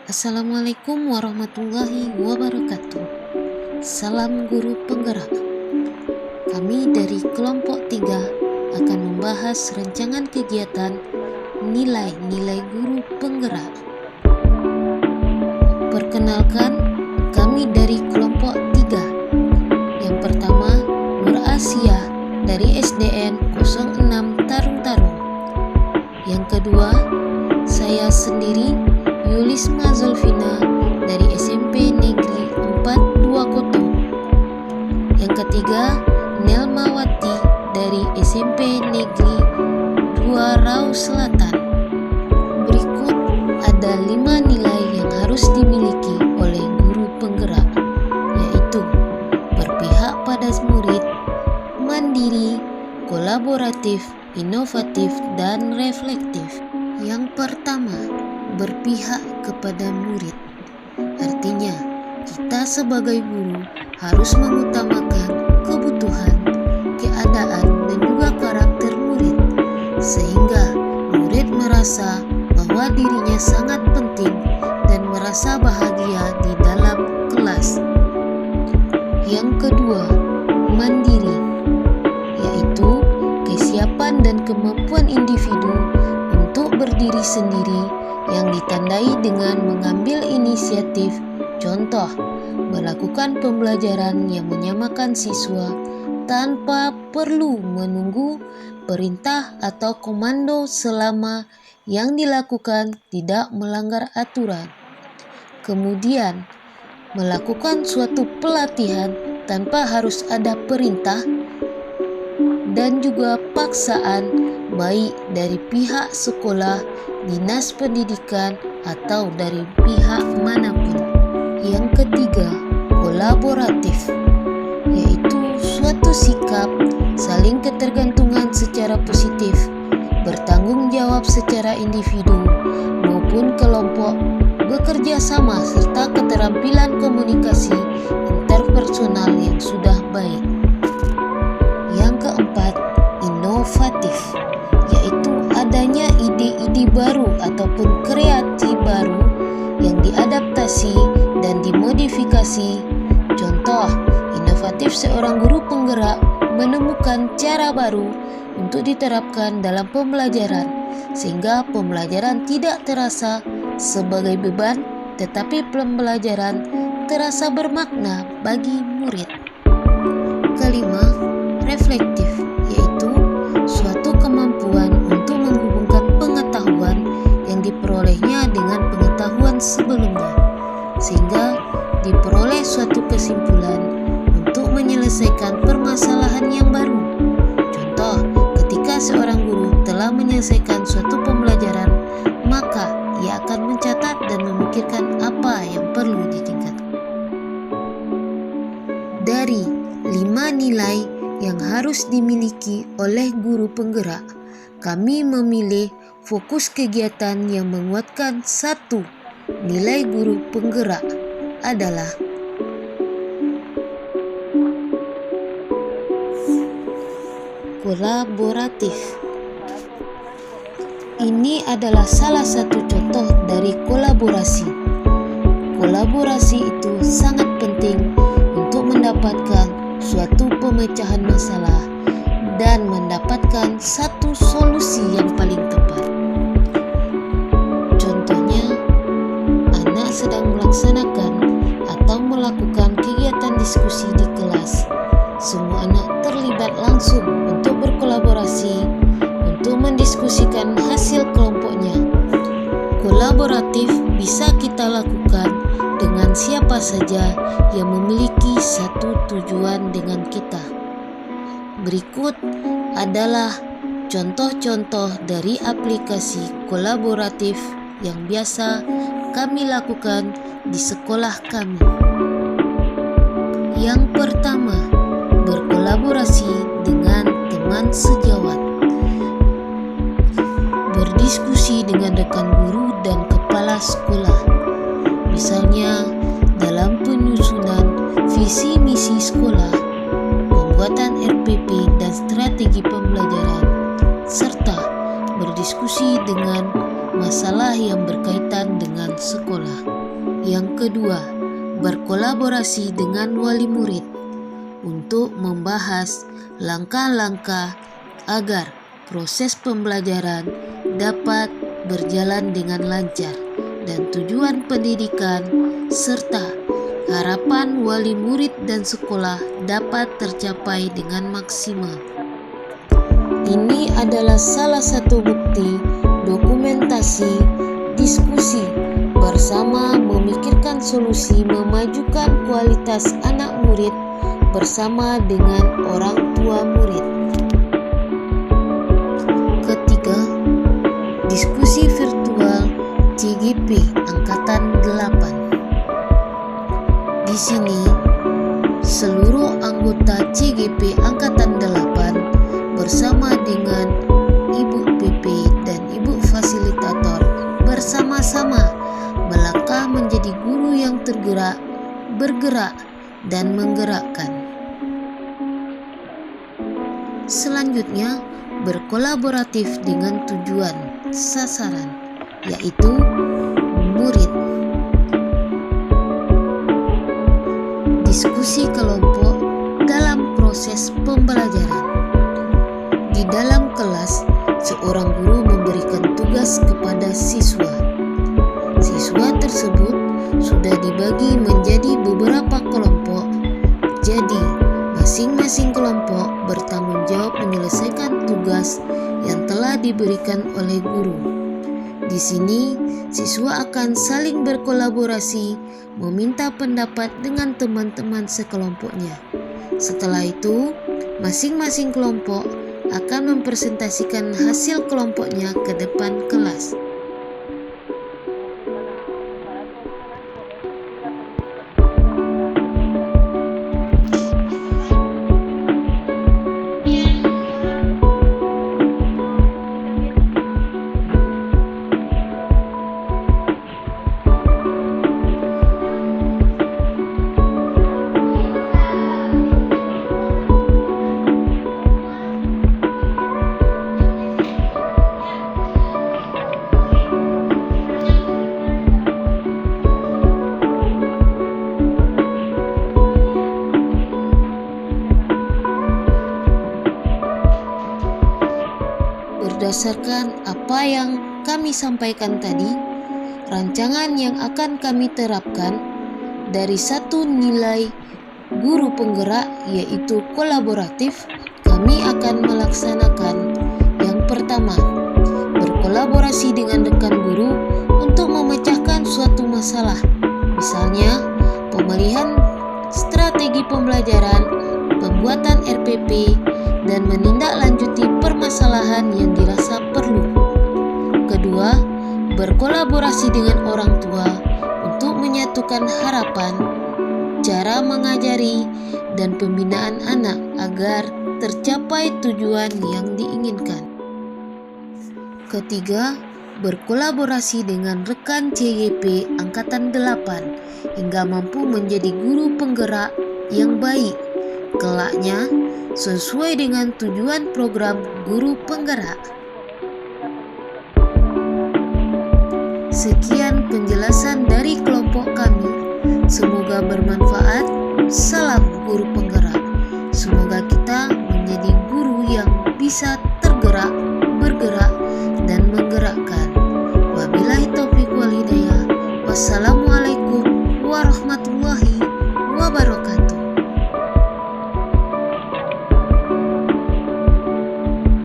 Assalamualaikum warahmatullahi wabarakatuh. Salam guru penggerak. Kami dari kelompok 3 akan membahas rancangan kegiatan nilai-nilai guru penggerak. Perkenalkan, kami dari kelompok 3. Yang pertama, Nur Asia dari SDN 06 Tarung-Tarung. Yang kedua, saya sendiri Yulisma Zulfina dari SMP Negeri 4 Duakoto. Yang ketiga, Nelmawati dari SMP Negeri 2 Rau Selatan. Berikut ada 5 nilai yang harus dimiliki oleh guru penggerak, yaitu berpihak pada murid, mandiri, kolaboratif, inovatif, dan reflektif. Yang pertama, berpihak kepada murid. Artinya, kita sebagai guru harus mengutamakan kebutuhan, keadaan, dan juga karakter murid, sehingga murid merasa bahwa dirinya sangat penting dan merasa bahagia di dalam kelas. Yang kedua, mandiri, yaitu kesiapan dan kemampuan individu untuk berdiri sendiri yang ditandai dengan mengambil inisiatif, contoh, melakukan pembelajaran yang menyamakan siswa tanpa perlu menunggu perintah atau komando selama yang dilakukan tidak melanggar aturan. Kemudian, melakukan suatu pelatihan tanpa harus ada perintah dan juga paksaan baik dari pihak sekolah, dinas pendidikan, atau dari pihak manapun. Yang ketiga, kolaboratif, yaitu suatu sikap saling ketergantungan secara positif, bertanggung jawab secara individu maupun kelompok, bekerja sama serta keterampilan komunikasi interpersonal yang sudah baik. Yang keempat, inovatif, yaitu adanya ide-ide baru ataupun kreasi baru yang diadaptasi dan dimodifikasi. Contoh, inovatif seorang guru penggerak menemukan cara baru untuk diterapkan dalam pembelajaran, sehingga pembelajaran tidak terasa sebagai beban, tetapi pembelajaran terasa bermakna bagi murid. Kelima, reflektif, yaitu suatu kemampuan untuk menghubungkan pengetahuan yang diperolehnya dengan pengetahuan sebelumnya, sehingga diperoleh suatu kesimpulan untuk menyelesaikan permasalahan yang baru. Contoh, ketika seorang guru telah menyelesaikan suatu pembelajaran, maka ia akan mencatat dan memikirkan apa yang perlu ditingkatkan. Dari 5 nilai yang harus dimiliki oleh guru penggerak, kami memilih fokus kegiatan yang menguatkan 1 nilai guru penggerak adalah kolaboratif. Ini adalah salah satu contoh dari kolaborasi. Kolaborasi itu sangat penting untuk mendapatkan suatu pemecahan masalah dan mendapatkan satu solusi yang paling tepat. Contohnya, anak sedang melaksanakan atau melakukan kegiatan diskusi di kelas. Semua anak terlibat langsung untuk berkolaborasi untuk mendiskusikan hasil kelompoknya. Kolaboratif bisa kita lakukan dengan siapa saja yang memiliki satu tujuan dengan kita. Berikut adalah contoh-contoh dari aplikasi kolaboratif yang biasa kami lakukan di sekolah kami. Yang pertama, berkolaborasi dengan teman sejawat. Berdiskusi dengan rekan guru dan kepala sekolah. Misalnya, dalam penyusunan visi misi sekolah, pembuatan RPP dan strategi pembelajaran, serta berdiskusi dengan masalah yang berkaitan dengan sekolah. Yang kedua, berkolaborasi dengan wali murid untuk membahas langkah-langkah agar proses pembelajaran dapat berjalan dengan lancar dan tujuan pendidikan serta harapan wali murid dan sekolah dapat tercapai dengan maksimal. Ini adalah salah satu bukti dokumentasi diskusi bersama memikirkan solusi memajukan kualitas anak murid bersama dengan orang tua murid. Ketiga, diskusi virtual CGP Angkatan 8. Di sini, seluruh anggota CGP Angkatan 8 bersama dengan Ibu PP dan Ibu Fasilitator bersama-sama melangkah menjadi guru yang tergerak, bergerak, dan menggerakkan. Selanjutnya, berkolaboratif dengan tujuan sasaran, yaitu murid. Diskusi kelompok dalam proses pembelajaran. Di dalam kelas, seorang guru memberikan tugas kepada siswa. Siswa tersebut sudah dibagi menjadi beberapa kelompok. Jadi, masing-masing kelompok bertanggung jawab menyelesaikan tugas yang telah diberikan oleh guru. Di sini, siswa akan saling berkolaborasi, meminta pendapat dengan teman-teman sekelompoknya. Setelah itu, masing-masing kelompok akan mempresentasikan hasil kelompoknya ke depan kelas. Berdasarkan apa yang kami sampaikan tadi, rancangan yang akan kami terapkan dari satu nilai guru penggerak yaitu kolaboratif, kami akan melaksanakan yang pertama, berkolaborasi dengan rekan guru untuk memecahkan suatu masalah, misalnya pemilihan strategi pembelajaran, pembuatan RPP, dan menindaklanjuti permasalahan yang dirasa perlu. Kedua, berkolaborasi dengan orang tua untuk menyatukan harapan, cara mengajari, dan pembinaan anak agar tercapai tujuan yang diinginkan. Ketiga, berkolaborasi dengan rekan CGP Angkatan 8 hingga mampu menjadi guru penggerak yang baik, kelaknya sesuai dengan tujuan program guru penggerak. Sekian penjelasan dari kelompok kami. Semoga bermanfaat. Salam guru penggerak. Semoga kita menjadi guru yang bisa tergerak, bergerak, dan menggerakkan. Wabillahi taufiq wal hidayah. Wassalamualaikum